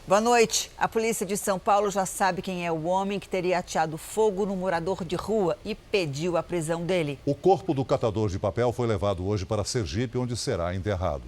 Boa noite. A polícia de São Paulo já sabe quem é o homem que teria ateado fogo no morador de rua e pediu a prisão dele. O corpo do catador de papel foi levado hoje para Sergipe, onde será enterrado.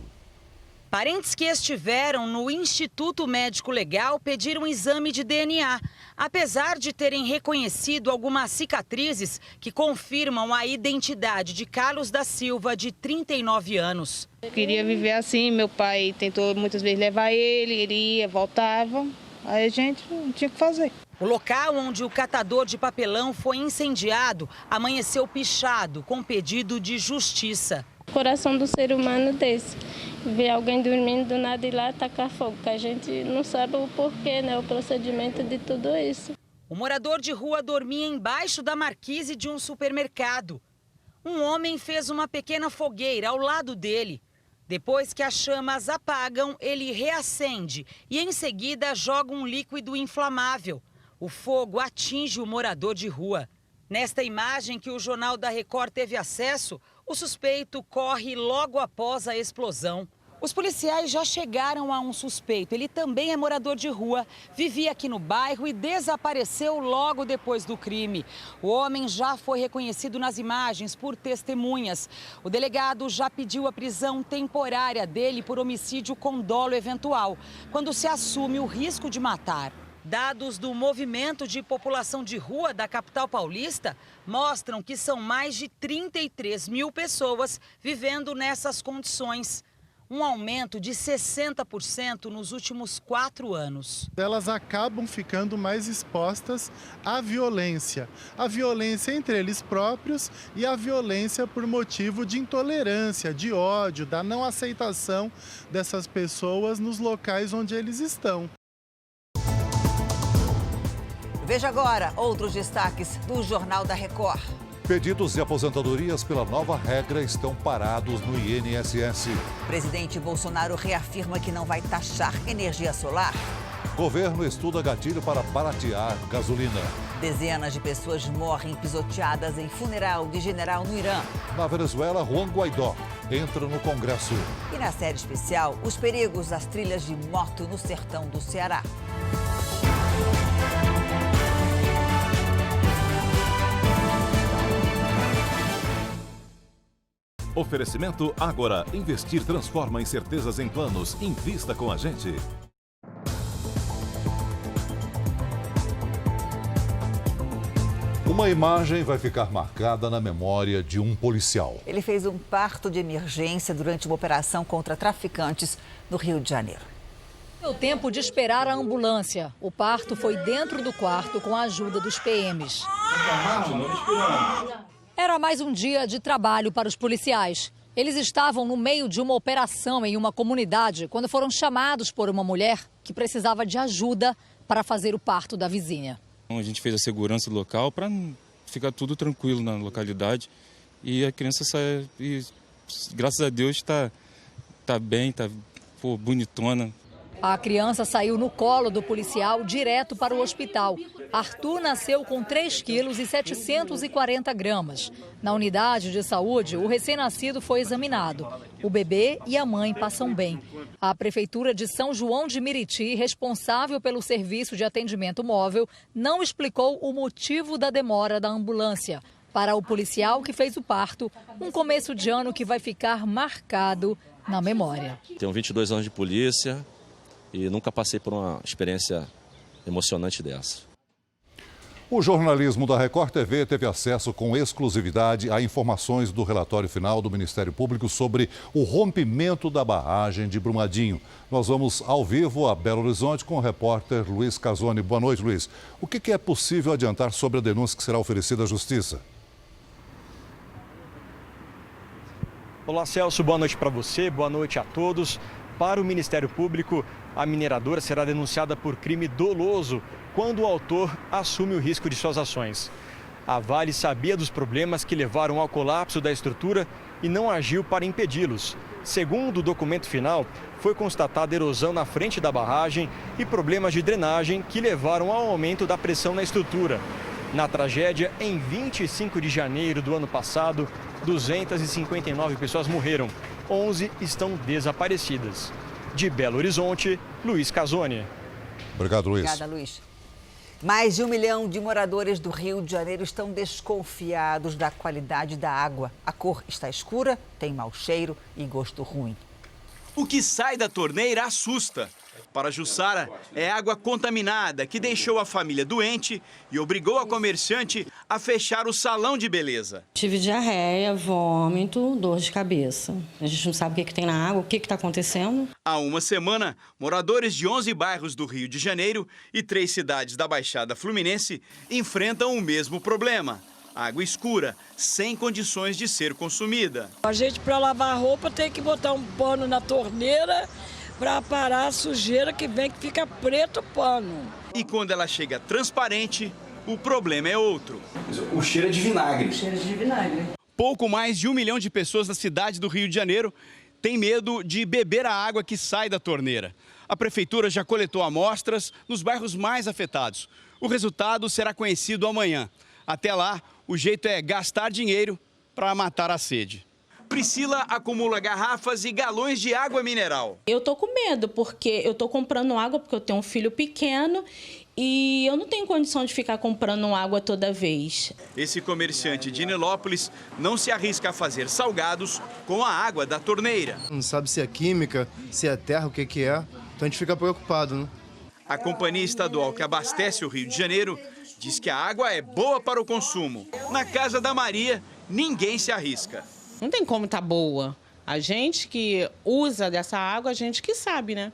Parentes que estiveram no Instituto Médico Legal pediram um exame de DNA, apesar de terem reconhecido algumas cicatrizes que confirmam a identidade de Carlos da Silva, de 39 anos. Eu queria viver assim, meu pai tentou muitas vezes levar ele ia, voltava, aí a gente não tinha o que fazer. O local onde o catador de papelão foi incendiado amanheceu pichado, com pedido de justiça. O coração do ser humano desse, ver alguém dormindo do nada e lá tacar fogo, que a gente não sabe o porquê, né, o procedimento de tudo isso. O morador de rua dormia embaixo da marquise de um supermercado. Um homem fez uma pequena fogueira ao lado dele. Depois que as chamas apagam, ele reacende e em seguida joga um líquido inflamável. O fogo atinge o morador de rua. Nesta imagem que o Jornal da Record teve acesso, o suspeito corre logo após a explosão. Os policiais já chegaram a um suspeito. Ele também é morador de rua, vivia aqui no bairro e desapareceu logo depois do crime. O homem já foi reconhecido nas imagens por testemunhas. O delegado já pediu a prisão temporária dele por homicídio com dolo eventual, quando se assume o risco de matar. Dados do movimento de população de rua da capital paulista mostram que são mais de 33 mil pessoas vivendo nessas condições. Um aumento de 60% nos últimos 4 anos. Elas acabam ficando mais expostas à violência. A violência entre eles próprios e a violência por motivo de intolerância, de ódio, da não aceitação dessas pessoas nos locais onde eles estão. Veja agora outros destaques do Jornal da Record. Pedidos de aposentadorias pela nova regra estão parados no INSS. Presidente Bolsonaro reafirma que não vai taxar energia solar. Governo estuda gatilho para baratear gasolina. Dezenas de pessoas morrem pisoteadas em funeral de general no Irã. Na Venezuela, Juan Guaidó entra no Congresso. E na série especial, os perigos das trilhas de moto no sertão do Ceará. Oferecimento Ágora. Investir transforma incertezas em planos. Invista com a gente. Uma imagem vai ficar marcada na memória de um policial. Ele fez um parto de emergência durante uma operação contra traficantes no Rio de Janeiro. Deu tempo de esperar a ambulância. O parto foi dentro do quarto com a ajuda dos PMs. Era mais um dia de trabalho para os policiais. Eles estavam no meio de uma operação em uma comunidade quando foram chamados por uma mulher que precisava de ajuda para fazer o parto da vizinha. A gente fez a segurança do local para ficar tudo tranquilo na localidade e a criança sai e graças a Deus está bem, está bonitona. A criança saiu no colo do policial direto para o hospital. Arthur nasceu com 3 quilos e 740 gramas. Na unidade de saúde, o recém-nascido foi examinado. O bebê e a mãe passam bem. A Prefeitura de São João de Meriti, responsável pelo serviço de atendimento móvel, não explicou o motivo da demora da ambulância. Para o policial que fez o parto, um começo de ano que vai ficar marcado na memória. Tenho 22 anos de polícia e nunca passei por uma experiência emocionante dessa. O jornalismo da Record TV teve acesso com exclusividade a informações do relatório final do Ministério Público sobre o rompimento da barragem de Brumadinho. Nós vamos ao vivo a Belo Horizonte com o repórter Luiz Casoni. Boa noite, Luiz. O que é possível adiantar sobre a denúncia que será oferecida à Justiça? Olá, Celso. Boa noite para você, boa noite a todos. Para o Ministério Público, a mineradora será denunciada por crime doloso quando o autor assume o risco de suas ações. A Vale sabia dos problemas que levaram ao colapso da estrutura e não agiu para impedi-los. Segundo o documento final, foi constatada erosão na frente da barragem e problemas de drenagem que levaram ao aumento da pressão na estrutura. Na tragédia, em 25 de janeiro do ano passado, 259 pessoas morreram. 11 estão desaparecidas. De Belo Horizonte, Luiz Casoni. Obrigado, Luiz. Obrigada, Luiz. Mais de 1 milhão de moradores do Rio de Janeiro estão desconfiados da qualidade da água. A cor está escura, tem mau cheiro e gosto ruim. O que sai da torneira assusta. Para Jussara, é água contaminada que deixou a família doente e obrigou a comerciante a fechar o salão de beleza. Tive diarreia, vômito, dor de cabeça. A gente não sabe o que tem na água, o que está acontecendo. Há uma semana, moradores de 11 bairros do Rio de Janeiro e 3 cidades da Baixada Fluminense enfrentam o mesmo problema. Água escura, sem condições de ser consumida. A gente, para lavar roupa, tem que botar um pano na torneira para parar a sujeira que vem, que fica preto o pano. E quando ela chega transparente, o problema é outro. O cheiro é de vinagre. O cheiro é de vinagre. Pouco mais de 1 milhão de pessoas na cidade do Rio de Janeiro têm medo de beber a água que sai da torneira. A prefeitura já coletou amostras nos bairros mais afetados. O resultado será conhecido amanhã. Até lá, o jeito é gastar dinheiro para matar a sede. Priscila acumula garrafas e galões de água mineral. Eu tô com medo, porque eu tô comprando água porque eu tenho um filho pequeno e eu não tenho condição de ficar comprando água toda vez. Esse comerciante de Nilópolis não se arrisca a fazer salgados com a água da torneira. Não sabe se é química, se é terra, o que é. Então a gente fica preocupado, né? A companhia estadual que abastece o Rio de Janeiro diz que a água é boa para o consumo. Na casa da Maria, ninguém se arrisca. Não tem como tá boa. A gente que usa dessa água, a gente que sabe, né?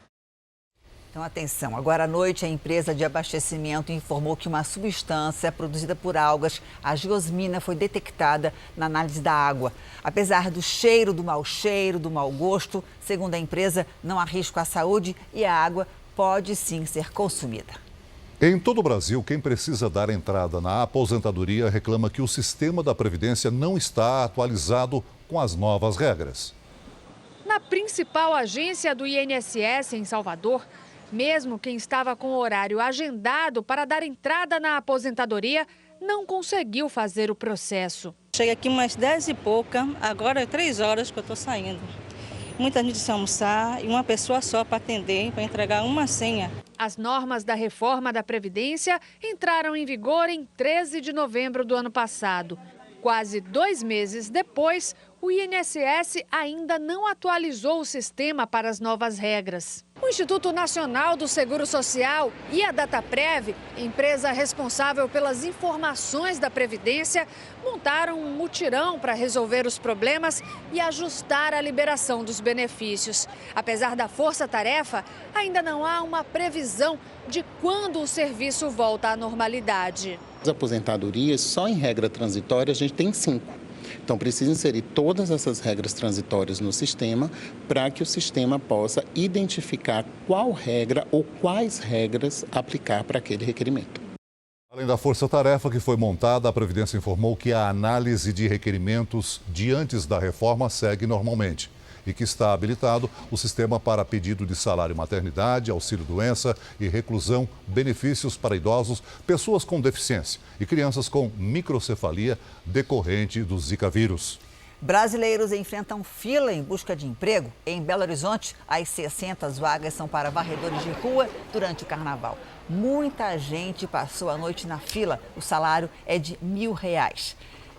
Então, atenção. Agora à noite, a empresa de abastecimento informou que uma substância produzida por algas, a geosmina, foi detectada na análise da água. Apesar do cheiro, do mau gosto, segundo a empresa, não há risco à saúde e a água pode sim ser consumida. Em todo o Brasil, quem precisa dar entrada na aposentadoria reclama que o sistema da Previdência não está atualizado com as novas regras. Na principal agência do INSS em Salvador, mesmo quem estava com o horário agendado para dar entrada na aposentadoria, não conseguiu fazer o processo. Cheguei aqui umas 10 e pouca, agora é 3 horas que eu estou saindo. Muita gente sem almoçar e uma pessoa só para atender, para entregar uma senha. As normas da reforma da Previdência entraram em vigor em 13 de novembro do ano passado. Quase 2 meses depois, o INSS ainda não atualizou o sistema para as novas regras. O Instituto Nacional do Seguro Social e a Dataprev, empresa responsável pelas informações da Previdência, montaram um mutirão para resolver os problemas e ajustar a liberação dos benefícios. Apesar da força-tarefa, ainda não há uma previsão de quando o serviço volta à normalidade. As aposentadorias, só em regra transitória, a gente tem 5. Então, precisa inserir todas essas regras transitórias no sistema para que o sistema possa identificar qual regra ou quais regras aplicar para aquele requerimento. Além da força-tarefa que foi montada, a Previdência informou que a análise de requerimentos de antes da reforma segue normalmente e que está habilitado o sistema para pedido de salário maternidade, auxílio-doença e reclusão, benefícios para idosos, pessoas com deficiência e crianças com microcefalia decorrente do Zika vírus. Brasileiros enfrentam fila em busca de emprego. Em Belo Horizonte, as 600 vagas são para varredores de rua durante o carnaval. Muita gente passou a noite na fila. O salário é de R$1.000.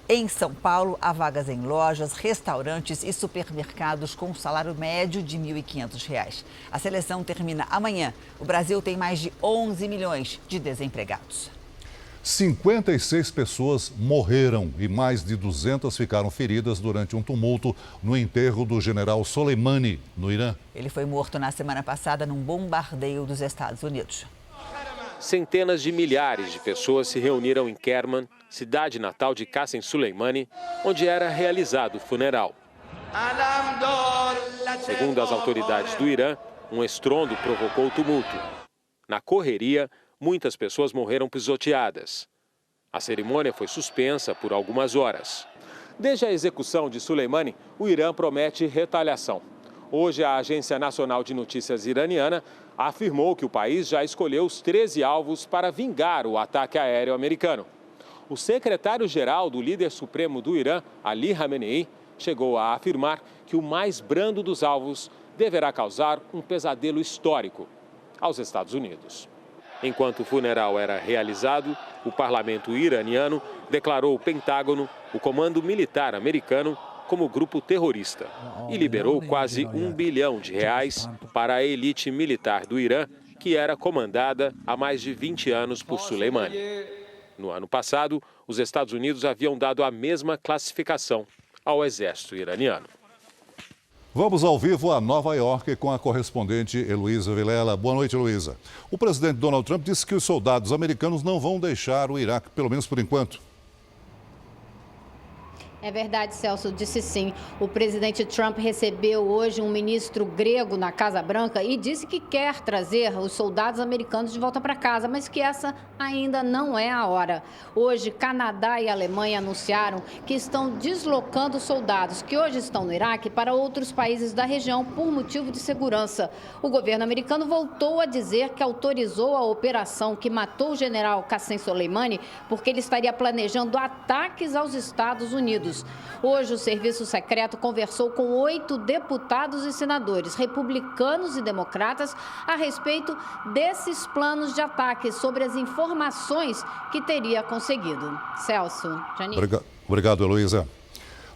Em São Paulo, há vagas em lojas, restaurantes e supermercados com um salário médio de R$ 1.500. A seleção termina amanhã. O Brasil tem mais de 11 milhões de desempregados. 56 pessoas morreram e mais de 200 ficaram feridas durante um tumulto no enterro do general Soleimani, no Irã. Ele foi morto na semana passada num bombardeio dos Estados Unidos. Centenas de milhares de pessoas se reuniram em Kerman, cidade natal de Qassem Soleimani, onde era realizado o funeral. Segundo as autoridades do Irã, um estrondo provocou o tumulto. Na correria, muitas pessoas morreram pisoteadas. A cerimônia foi suspensa por algumas horas. Desde a execução de Soleimani, o Irã promete retaliação. Hoje, a Agência Nacional de Notícias iraniana afirmou que o país já escolheu os 13 alvos para vingar o ataque aéreo americano. O secretário-geral do líder supremo do Irã, Ali Khamenei, chegou a afirmar que o mais brando dos alvos deverá causar um pesadelo histórico aos Estados Unidos. Enquanto o funeral era realizado, o parlamento iraniano declarou o Pentágono, o comando militar americano, como grupo terrorista e liberou quase R$1 bilhão para a elite militar do Irã, que era comandada há mais de 20 anos por Soleimani. No ano passado, os Estados Unidos haviam dado a mesma classificação ao exército iraniano. Vamos ao vivo a Nova York com a correspondente Heloísa Vilela. Boa noite, Heloísa. O presidente Donald Trump disse que os soldados americanos não vão deixar o Iraque, pelo menos por enquanto. É verdade, Celso, disse sim. O presidente Trump recebeu hoje um ministro grego na Casa Branca e disse que quer trazer os soldados americanos de volta para casa, mas que essa ainda não é a hora. Hoje, Canadá e Alemanha anunciaram que estão deslocando soldados que hoje estão no Iraque para outros países da região por motivo de segurança. O governo americano voltou a dizer que autorizou a operação que matou o general Qassem Soleimani porque ele estaria planejando ataques aos Estados Unidos. Hoje, o Serviço Secreto conversou com 8 deputados e senadores, republicanos e democratas, a respeito desses planos de ataque, sobre as informações que teria conseguido. Celso, Janine. Obrigado, Heloísa.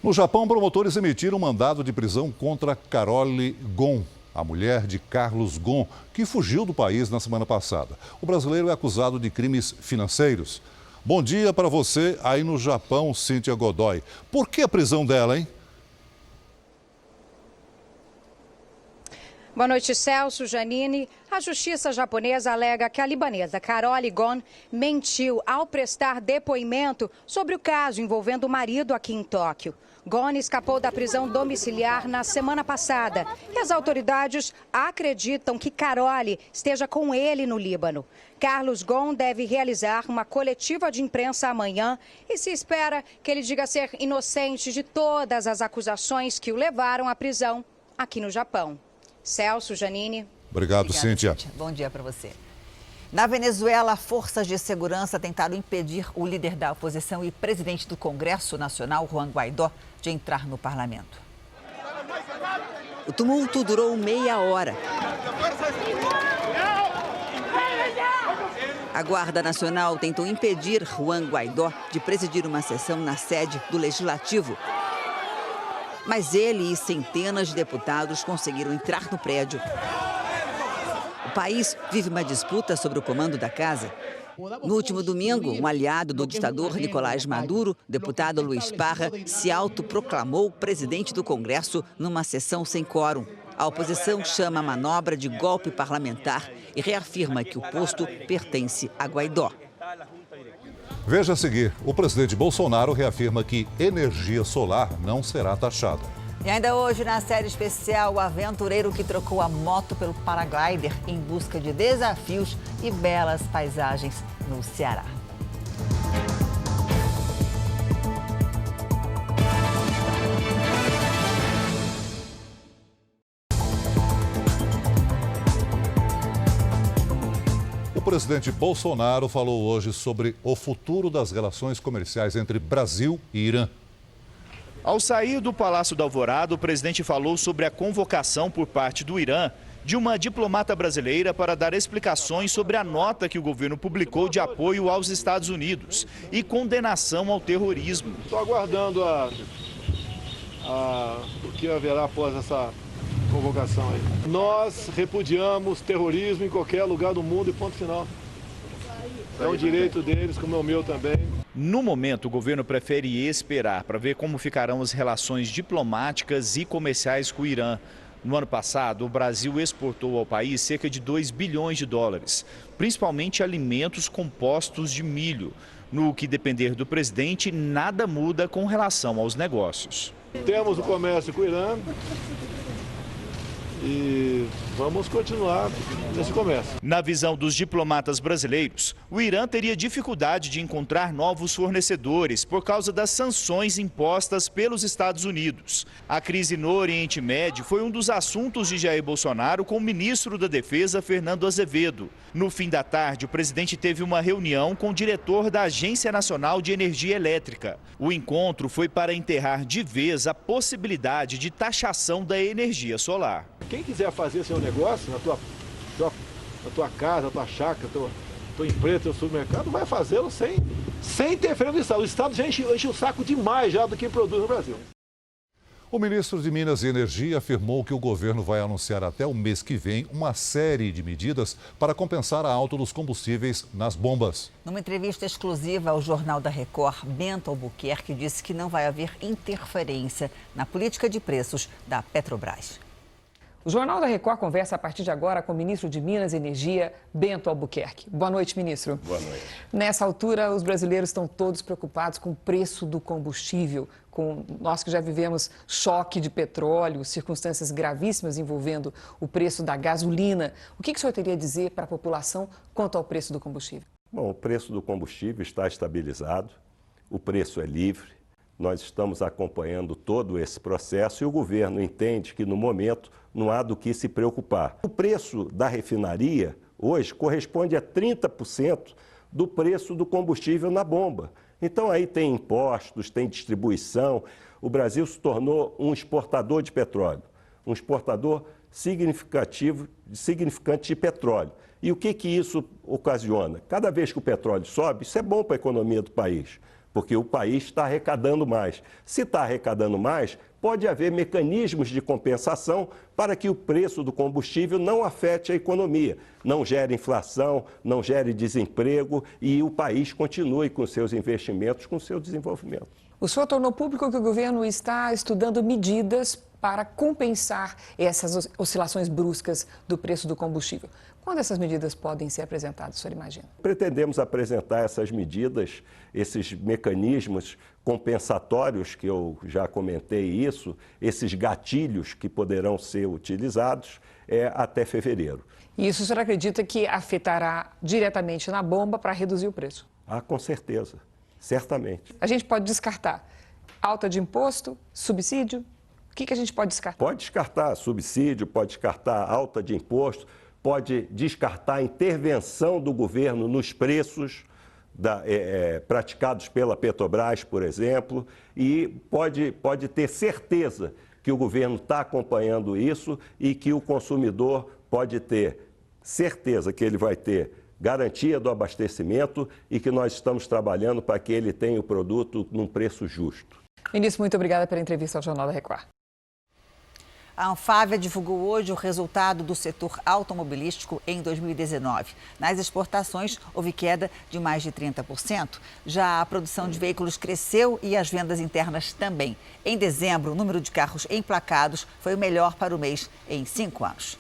No Japão, promotores emitiram um mandado de prisão contra Carole Ghosn, a mulher de Carlos Ghosn, que fugiu do país na semana passada. O brasileiro é acusado de crimes financeiros. Bom dia para você aí no Japão, Cíntia Godoy. Por que a prisão dela, hein? Boa noite, Celso, Janine. A justiça japonesa alega que a libanesa Carole Ghosn mentiu ao prestar depoimento sobre o caso envolvendo o marido aqui em Tóquio. Ghosn escapou da prisão domiciliar na semana passada e as autoridades acreditam que Carole esteja com ele no Líbano. Carlos Ghosn deve realizar uma coletiva de imprensa amanhã e se espera que ele diga ser inocente de todas as acusações que o levaram à prisão aqui no Japão. Celso, Janine. Obrigado, Cíntia. Bom dia para você. Na Venezuela, forças de segurança tentaram impedir o líder da oposição e presidente do Congresso Nacional, Juan Guaidó, de entrar no parlamento. O tumulto durou meia hora. A Guarda Nacional tentou impedir Juan Guaidó de presidir uma sessão na sede do Legislativo. Mas ele e centenas de deputados conseguiram entrar no prédio. O país vive uma disputa sobre o comando da casa. No último domingo, um aliado do ditador Nicolás Maduro, deputado Luiz Parra, se autoproclamou presidente do Congresso numa sessão sem quórum. A oposição chama a manobra de golpe parlamentar e reafirma que o posto pertence a Guaidó. Veja a seguir, o presidente Bolsonaro reafirma que energia solar não será taxada. E ainda hoje, na série especial, o aventureiro que trocou a moto pelo paraglider em busca de desafios e belas paisagens no Ceará. O presidente Bolsonaro falou hoje sobre o futuro das relações comerciais entre Brasil e Irã. Ao sair do Palácio da Alvorada, o presidente falou sobre a convocação por parte do Irã de uma diplomata brasileira para dar explicações sobre a nota que o governo publicou de apoio aos Estados Unidos e condenação ao terrorismo. Estou aguardando o que haverá após essa convocação aí. Nós repudiamos terrorismo em qualquer lugar do mundo e ponto final. É um direito deles, como é o meu também. No momento, o governo prefere esperar para ver como ficarão as relações diplomáticas e comerciais com o Irã. No ano passado, o Brasil exportou ao país cerca de 2 bilhões de dólares, principalmente alimentos compostos de milho. No que depender do presidente, nada muda com relação aos negócios. Temos o comércio com o Irã e vamos continuar nesse comércio. Na visão dos diplomatas brasileiros, o Irã teria dificuldade de encontrar novos fornecedores por causa das sanções impostas pelos Estados Unidos. A crise no Oriente Médio foi um dos assuntos de Jair Bolsonaro com o ministro da Defesa, Fernando Azevedo. No fim da tarde, o presidente teve uma reunião com o diretor da Agência Nacional de Energia Elétrica. O encontro foi para enterrar de vez a possibilidade de taxação da energia solar. Quem quiser fazer seu negócio na tua casa, na tua chácara, estou em preto no supermercado, vai fazê-lo sem interferência do Estado. O Estado já enche o saco demais já do que produz no Brasil. O ministro de Minas e Energia afirmou que o governo vai anunciar até o mês que vem uma série de medidas para compensar a alta dos combustíveis nas bombas. Numa entrevista exclusiva ao Jornal da Record, Bento Albuquerque disse que não vai haver interferência na política de preços da Petrobras. O Jornal da Record conversa a partir de agora com o ministro de Minas e Energia, Bento Albuquerque. Boa noite, ministro. Boa noite. Nessa altura, os brasileiros estão todos preocupados com o preço do combustível, com nós que já vivemos choque de petróleo, circunstâncias gravíssimas envolvendo o preço da gasolina. O que o senhor teria a dizer para a população quanto ao preço do combustível? Bom, o preço do combustível está estabilizado, o preço é livre, nós estamos acompanhando todo esse processo e o governo entende que, no momento, não há do que se preocupar. O preço da refinaria, hoje, corresponde a 30% do preço do combustível na bomba. Então, aí tem impostos, tem distribuição. O Brasil se tornou um exportador de petróleo, um exportador significante de petróleo. E o que isso ocasiona? Cada vez que o petróleo sobe, isso é bom para a economia do país, porque o país está arrecadando mais. Se está arrecadando mais, pode haver mecanismos de compensação para que o preço do combustível não afete a economia, não gere inflação, não gere desemprego e o país continue com seus investimentos, com seu desenvolvimento. O senhor tornou público que o governo está estudando medidas para compensar essas oscilações bruscas do preço do combustível. Quando essas medidas podem ser apresentadas, o senhor imagina? Pretendemos apresentar essas medidas, esses mecanismos compensatórios, que eu já comentei isso, esses gatilhos que poderão ser utilizados até fevereiro. E isso o senhor acredita que afetará diretamente na bomba para reduzir o preço? Ah, com certeza, certamente. A gente pode descartar alta de imposto, subsídio? O que a gente pode descartar? Pode descartar subsídio, pode descartar alta de imposto, pode descartar a intervenção do governo nos preços praticados pela Petrobras, por exemplo, e pode ter certeza que o governo está acompanhando isso e que o consumidor pode ter certeza que ele vai ter garantia do abastecimento e que nós estamos trabalhando para que ele tenha o produto num preço justo. Ministro, muito obrigada pela entrevista ao Jornal da Record. A Anfávia divulgou hoje o resultado do setor automobilístico em 2019. Nas exportações, houve queda de mais de 30%. Já a produção de veículos cresceu e as vendas internas também. Em dezembro, o número de carros emplacados foi o melhor para o mês em 5 anos.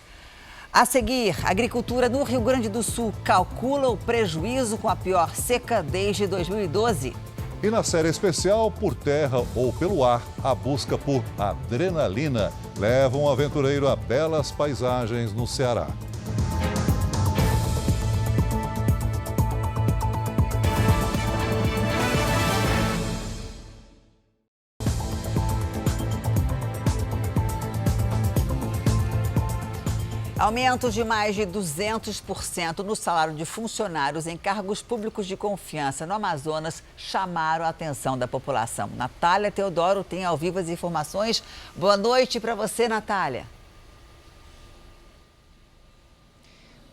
A seguir, a agricultura no Rio Grande do Sul calcula o prejuízo com a pior seca desde 2012. E na série especial, por terra ou pelo ar, a busca por adrenalina leva um aventureiro a belas paisagens no Ceará. Aumentos de mais de 200% no salário de funcionários em cargos públicos de confiança no Amazonas chamaram a atenção da população. Natália Teodoro tem ao vivo as informações. Boa noite para você, Natália.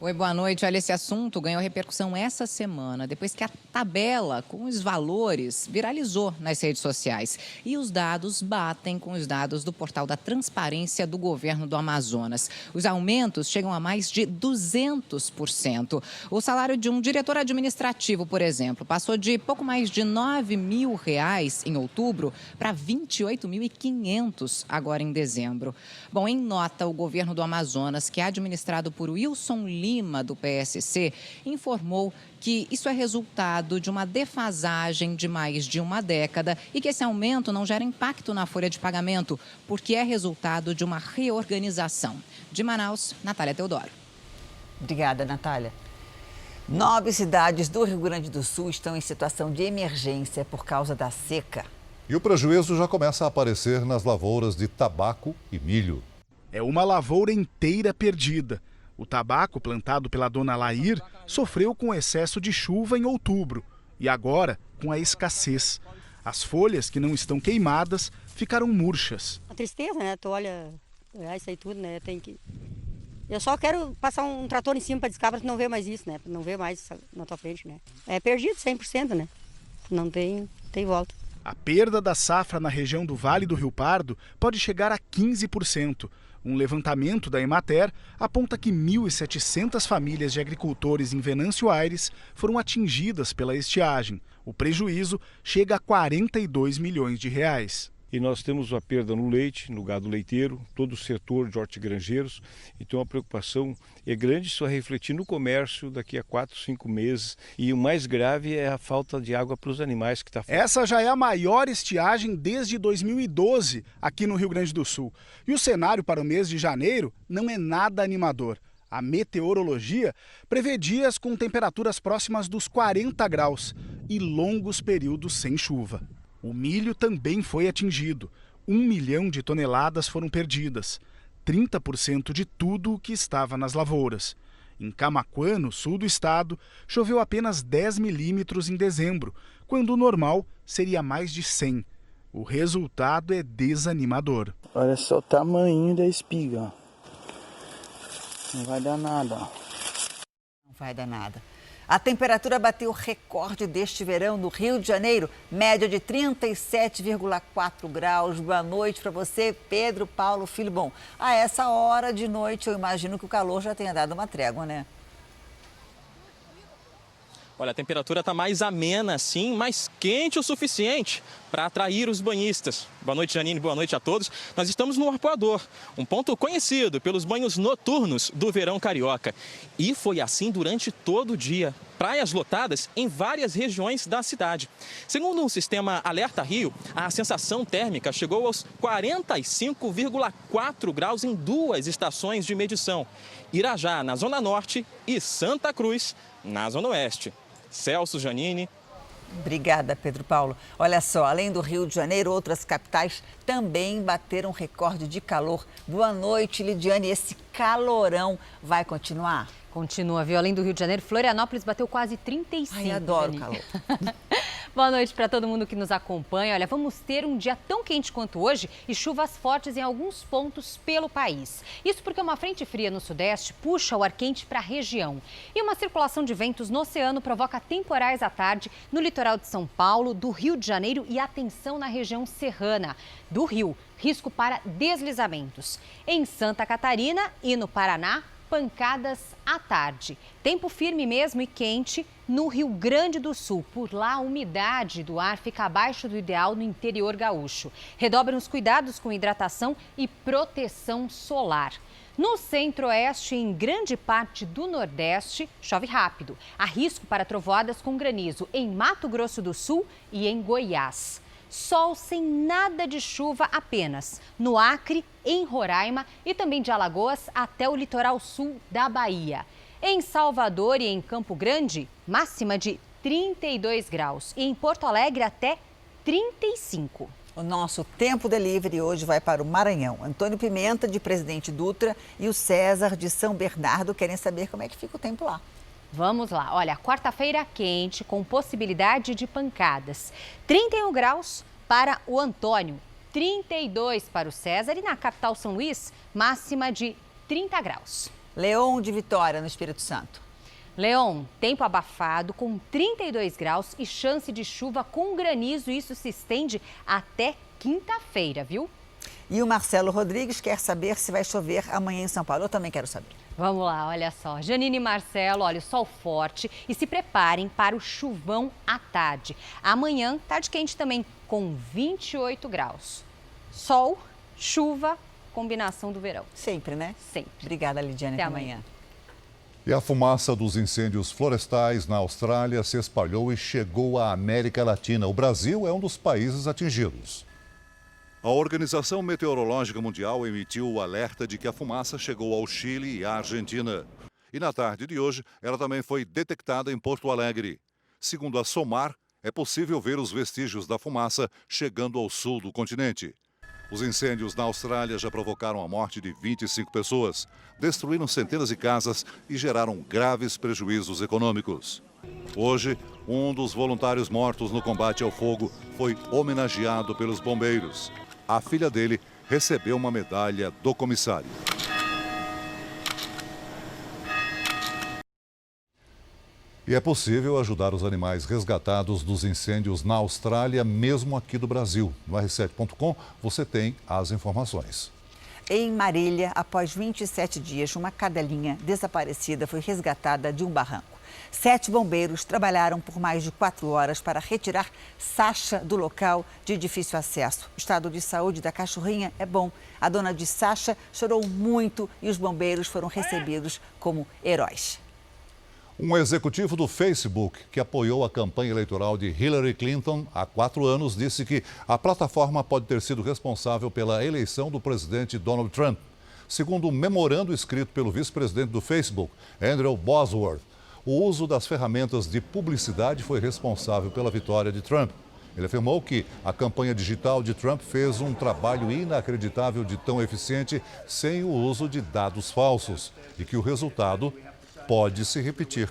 Oi, boa noite. Olha, esse assunto ganhou repercussão essa semana, depois que a tabela com os valores viralizou nas redes sociais. E os dados batem com os dados do portal da Transparência do Governo do Amazonas. Os aumentos chegam a mais de 200%. O salário de um diretor administrativo, por exemplo, passou de pouco mais de R$9 mil em outubro para R$28.500 agora em dezembro. Bom, em nota, o Governo do Amazonas, que é administrado por Wilson Lima, do PSC, informou que isso é resultado de uma defasagem de mais de uma década e que esse aumento não gera impacto na folha de pagamento, porque é resultado de uma reorganização. De Manaus, Natália Teodoro. Obrigada, Natália. 9 cidades do Rio Grande do Sul estão em situação de emergência por causa da seca. E o prejuízo já começa a aparecer nas lavouras de tabaco e milho. É uma lavoura inteira perdida. O tabaco plantado pela dona Lair sofreu com excesso de chuva em outubro e agora com a escassez. As folhas que não estão queimadas ficaram murchas. A tristeza, né? Tu olha isso aí tudo, né? Tem que Eu só quero passar um trator em cima para descar, para não ver mais isso, né? Para não ver mais na tua frente, né? É perdido 100%, né? Não tem volta. A perda da safra na região do Vale do Rio Pardo pode chegar a 15%. Um levantamento da Emater aponta que 1.700 famílias de agricultores em Venâncio Aires foram atingidas pela estiagem. O prejuízo chega a 42 milhões de reais. E nós temos uma perda no leite, no gado leiteiro, todo o setor de hortigranjeiros. Então a preocupação é grande, isso vai refletir no comércio daqui a 4, 5 meses. E o mais grave é a falta de água para os animais que está faltando. Essa já é a maior estiagem desde 2012 aqui no Rio Grande do Sul. E o cenário para o mês de janeiro não é nada animador. A meteorologia prevê dias com temperaturas próximas dos 40 graus e longos períodos sem chuva. O milho também foi atingido. 1 milhão de toneladas foram perdidas. 30% de tudo o que estava nas lavouras. Em Camaquã, no sul do estado, choveu apenas 10 milímetros em dezembro, quando o normal seria mais de 100. O resultado é desanimador. Olha só o tamanho da espiga. Não vai dar nada. Não vai dar nada. A temperatura bateu recorde deste verão no Rio de Janeiro, média de 37,4 graus. Boa noite para você, Pedro Paulo Filho. Bom, a essa hora de noite eu imagino que o calor já tenha dado uma trégua, né? Olha, a temperatura está mais amena, sim, mas quente o suficiente para atrair os banhistas. Boa noite, Janine, boa noite a todos. Nós estamos no Arpoador, um ponto conhecido pelos banhos noturnos do verão carioca. E foi assim durante todo o dia. Praias lotadas em várias regiões da cidade. Segundo o sistema Alerta Rio, a sensação térmica chegou aos 45,4 graus em 2 estações de medição. Irajá, na Zona Norte, e Santa Cruz, na Zona Oeste. Celso, Janine. Obrigada, Pedro Paulo. Olha só, além do Rio de Janeiro, outras capitais também bateram recorde de calor. Boa noite, Lidiane. Esse calorão vai continuar? Continua, viu? Além do Rio de Janeiro, Florianópolis bateu quase 35. Ai, adoro calor. Boa noite para todo mundo que nos acompanha. Olha, vamos ter um dia tão quente quanto hoje e chuvas fortes em alguns pontos pelo país. Isso porque uma frente fria no sudeste puxa o ar quente para a região. E uma circulação de ventos no oceano provoca temporais à tarde no litoral de São Paulo, do Rio de Janeiro e atenção na região serrana do Rio. Risco para deslizamentos. Em Santa Catarina e no Paraná, pancadas à tarde. Tempo firme mesmo e quente no Rio Grande do Sul. Por lá, a umidade do ar fica abaixo do ideal no interior gaúcho. Redobrem os cuidados com hidratação e proteção solar. No centro-oeste e em grande parte do nordeste, chove rápido. Há risco para trovoadas com granizo em Mato Grosso do Sul e em Goiás. Sol sem nada de chuva apenas no Acre, em Roraima e também de Alagoas até o litoral sul da Bahia. Em Salvador e em Campo Grande, máxima de 32 graus e em Porto Alegre até 35. O nosso Tempo Delivery hoje vai para o Maranhão. Antônio Pimenta, de Presidente Dutra, e o César, de São Bernardo, querem saber como é que fica o tempo lá. Vamos lá, olha, quarta-feira quente com possibilidade de pancadas. 31 graus para o Antônio, 32 para o César e na capital São Luís, máxima de 30 graus. Leon, de Vitória, no Espírito Santo. Leon, tempo abafado com 32 graus e chance de chuva com granizo. Isso se estende até quinta-feira, viu? E o Marcelo Rodrigues quer saber se vai chover amanhã em São Paulo. Eu também quero saber. Vamos lá, olha só. Janine e Marcelo, olha, o sol forte e se preparem para o chuvão à tarde. Amanhã, tarde quente também, com 28 graus. Sol, chuva, combinação do verão. Sempre, né? Sempre. Obrigada, Lidiane. Até amanhã. E a fumaça dos incêndios florestais na Austrália se espalhou e chegou à América Latina. O Brasil é um dos países atingidos. A Organização Meteorológica Mundial emitiu o alerta de que a fumaça chegou ao Chile e à Argentina. E na tarde de hoje, ela também foi detectada em Porto Alegre. Segundo a SOMAR, é possível ver os vestígios da fumaça chegando ao sul do continente. Os incêndios na Austrália já provocaram a morte de 25 pessoas, destruíram centenas de casas e geraram graves prejuízos econômicos. Hoje, um dos voluntários mortos no combate ao fogo foi homenageado pelos bombeiros. A filha dele recebeu uma medalha do comissário. E é possível ajudar os animais resgatados dos incêndios na Austrália, mesmo aqui do Brasil. No r7.com você tem as informações. Em Marília, após 27 dias, uma cadelinha desaparecida foi resgatada de um barranco. 7 bombeiros trabalharam por mais de 4 horas para retirar Sasha do local de difícil acesso. O estado de saúde da cachorrinha é bom. A dona de Sasha chorou muito e os bombeiros foram recebidos como heróis. Um executivo do Facebook, que apoiou a campanha eleitoral de Hillary Clinton há 4 anos, disse que a plataforma pode ter sido responsável pela eleição do presidente Donald Trump. Segundo um memorando escrito pelo vice-presidente do Facebook, Andrew Bosworth, o uso das ferramentas de publicidade foi responsável pela vitória de Trump. Ele afirmou que a campanha digital de Trump fez um trabalho inacreditável de tão eficiente sem o uso de dados falsos e que o resultado pode se repetir.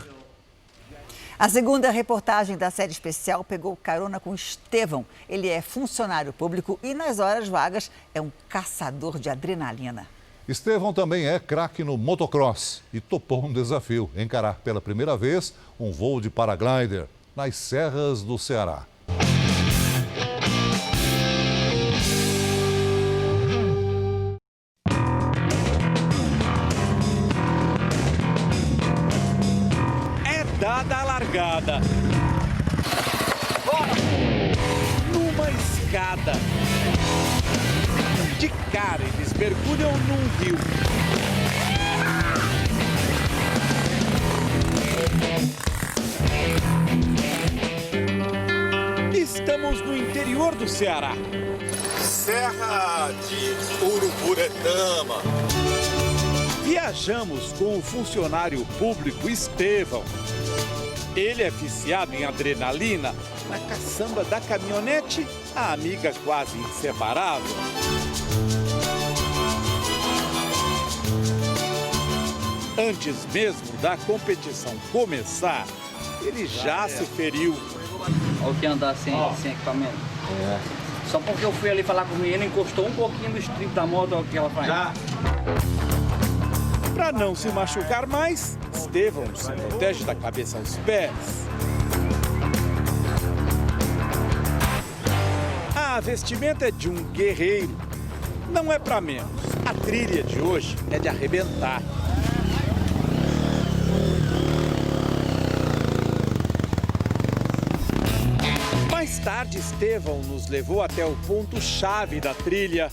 A segunda reportagem da série especial pegou carona com Estevão. Ele é funcionário público e, nas horas vagas, é um caçador de adrenalina. Estevão também é craque no motocross e topou um desafio: encarar pela primeira vez um voo de paraglider nas serras do Ceará. Dada a largada. Bora! Numa escada. De cara, eles mergulham num rio. Estamos no interior do Ceará. Serra de Uruburetama. Viajamos com o funcionário público Estevão. Ele é viciado em adrenalina, na caçamba da caminhonete, a amiga quase inseparável. Antes mesmo da competição começar, ele já se feriu. Olha o que andar sem equipamento. Só porque eu fui ali falar com o menino, encostou um pouquinho no estribo da moto, olha o que ela faz. Para não se machucar mais, Estevão se protege da cabeça aos pés. A vestimenta é de um guerreiro. Não é para menos. A trilha de hoje é de arrebentar. Mais tarde, Estevão nos levou até o ponto-chave da trilha.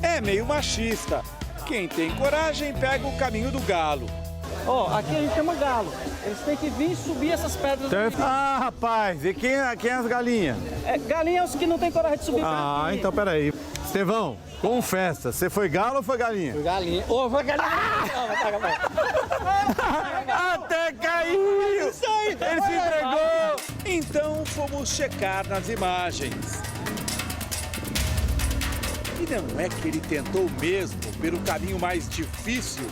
É meio machista. Quem tem coragem pega o caminho do galo. Aqui a gente chama galo. Eles têm que vir subir essas pedras. Ah, rapaz, e quem é as galinhas? Galinha é os que não tem coragem de subir. Então peraí. Estevão, confessa, você foi galo ou foi galinha? Foi galinha. Foi galinha. Até caiu! Isso aí! Ele se entregou! Então fomos checar nas imagens. E não é que ele tentou mesmo pelo caminho mais difícil.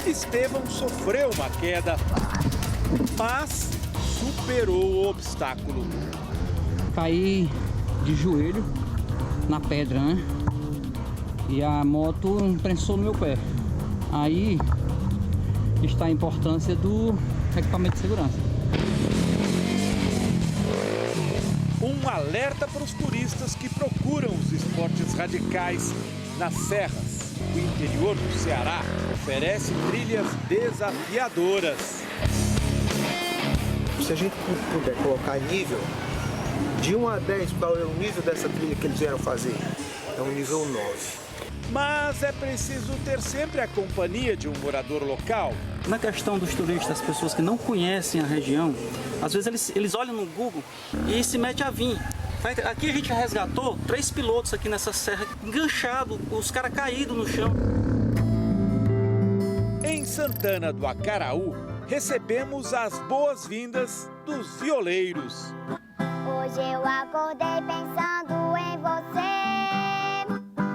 Estevão sofreu uma queda, mas superou o obstáculo. Caí de joelho na pedra, né? E a moto prensou no meu pé. Aí está a importância do equipamento de segurança. Um alerta para os turistas que procuram os esportes radicais nas serras. O interior do Ceará oferece trilhas desafiadoras. Se a gente puder colocar nível, de 1 a 10, qual é o nível dessa trilha que eles vieram fazer? É um nível 9. Mas é preciso ter sempre a companhia de um morador local. Na questão dos turistas, as pessoas que não conhecem a região, às vezes eles olham no Google e se metem a vir. Aqui a gente resgatou 3 pilotos aqui nessa serra, enganchados, os caras caídos no chão. Em Santana do Acaraú, recebemos as boas-vindas dos violeiros. Hoje eu acordei pensando em você,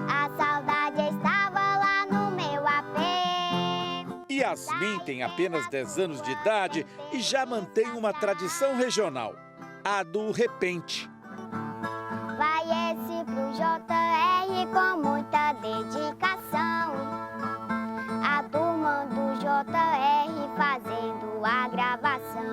a saudade estava lá no meu apê. Yasmin tem apenas 10 anos de idade e já mantém uma tradição regional, a do repente. Vai esse pro JR com muita dedicação. A turma do JR fazendo a gravação.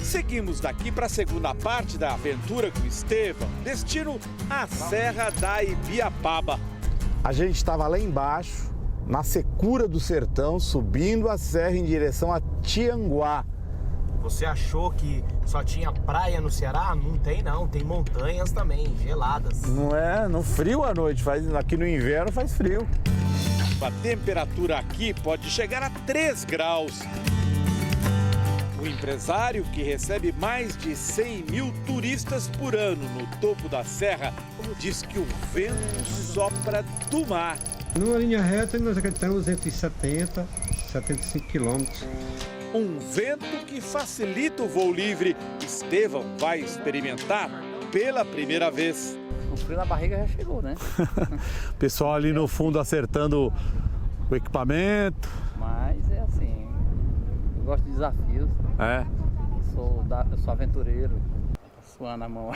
Seguimos daqui para a segunda parte da aventura com Estevão, destino à Serra da Ibiapaba. A gente estava lá embaixo, na secura do sertão, subindo a serra em direção a Tianguá. Você achou que só tinha praia no Ceará? Não tem não, tem montanhas também, geladas. Não é? No frio à noite, aqui no inverno faz frio. A temperatura aqui pode chegar a 3 graus. O empresário, que recebe mais de 100 mil turistas por ano no topo da serra, diz que o vento sopra do mar. Numa linha reta, nós acreditamos entre 70 e 75 quilômetros. Um vento que facilita o voo livre. Estevão vai experimentar pela primeira vez. O frio na barriga já chegou, né? O pessoal ali no fundo acertando o equipamento. Mas é assim, eu gosto de desafios. É? Eu sou aventureiro, suando a mão.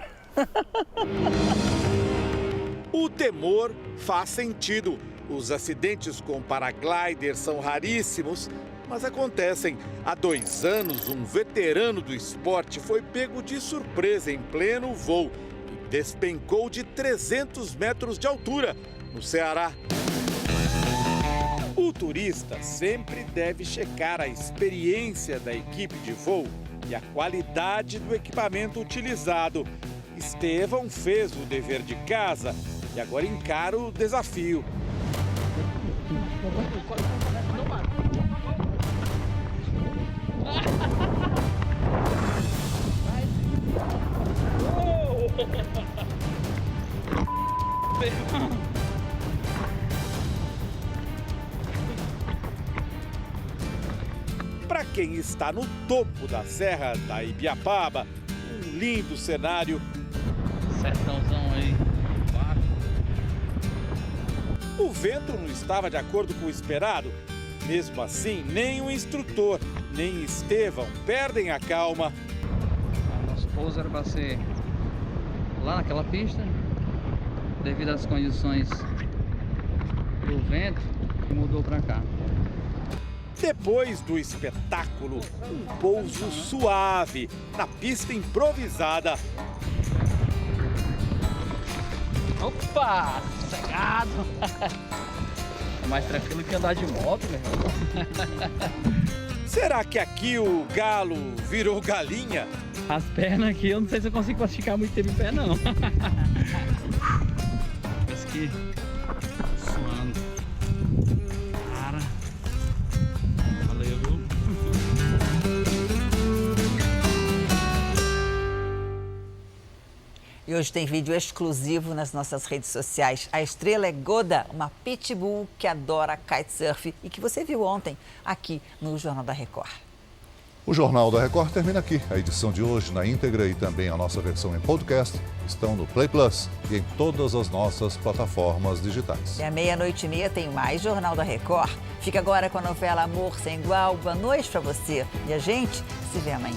O temor faz sentido. Os acidentes com paragliders são raríssimos, mas acontecem. Há 2 anos, um veterano do esporte foi pego de surpresa em pleno voo e despencou de 300 metros de altura, no Ceará. O turista sempre deve checar a experiência da equipe de voo e a qualidade do equipamento utilizado. Estevão fez o dever de casa e agora encara o desafio. Para quem está no topo da Serra da Ibiapaba, um lindo cenário. Sertãozão aí. O vento não estava de acordo com o esperado. Mesmo assim, nem o instrutor, nem Estevão perdem a calma. Nosso pouso era para ser lá naquela pista, devido às condições do vento, mudou para cá. Depois do espetáculo, um pouso suave na pista improvisada. Opa, sossegado! É mais tranquilo que andar de moto, meu irmão. Será que aqui o galo virou galinha? As pernas aqui, eu não sei se eu consigo ficar muito tempo em pé, não. Parece que suando. Cara. Valeu, viu? E hoje tem vídeo exclusivo nas nossas redes sociais. A estrela é Goda, uma pitbull que adora kitesurf e que você viu ontem aqui no Jornal da Record. O Jornal da Record termina aqui. A edição de hoje na íntegra e também a nossa versão em podcast estão no Play Plus e em todas as nossas plataformas digitais. E à 00:30 tem mais Jornal da Record. Fica agora com a novela Amor Sem Igual. Boa noite para você. E a gente se vê amanhã.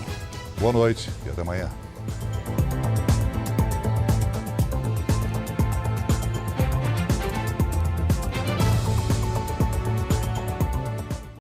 Boa noite e até amanhã.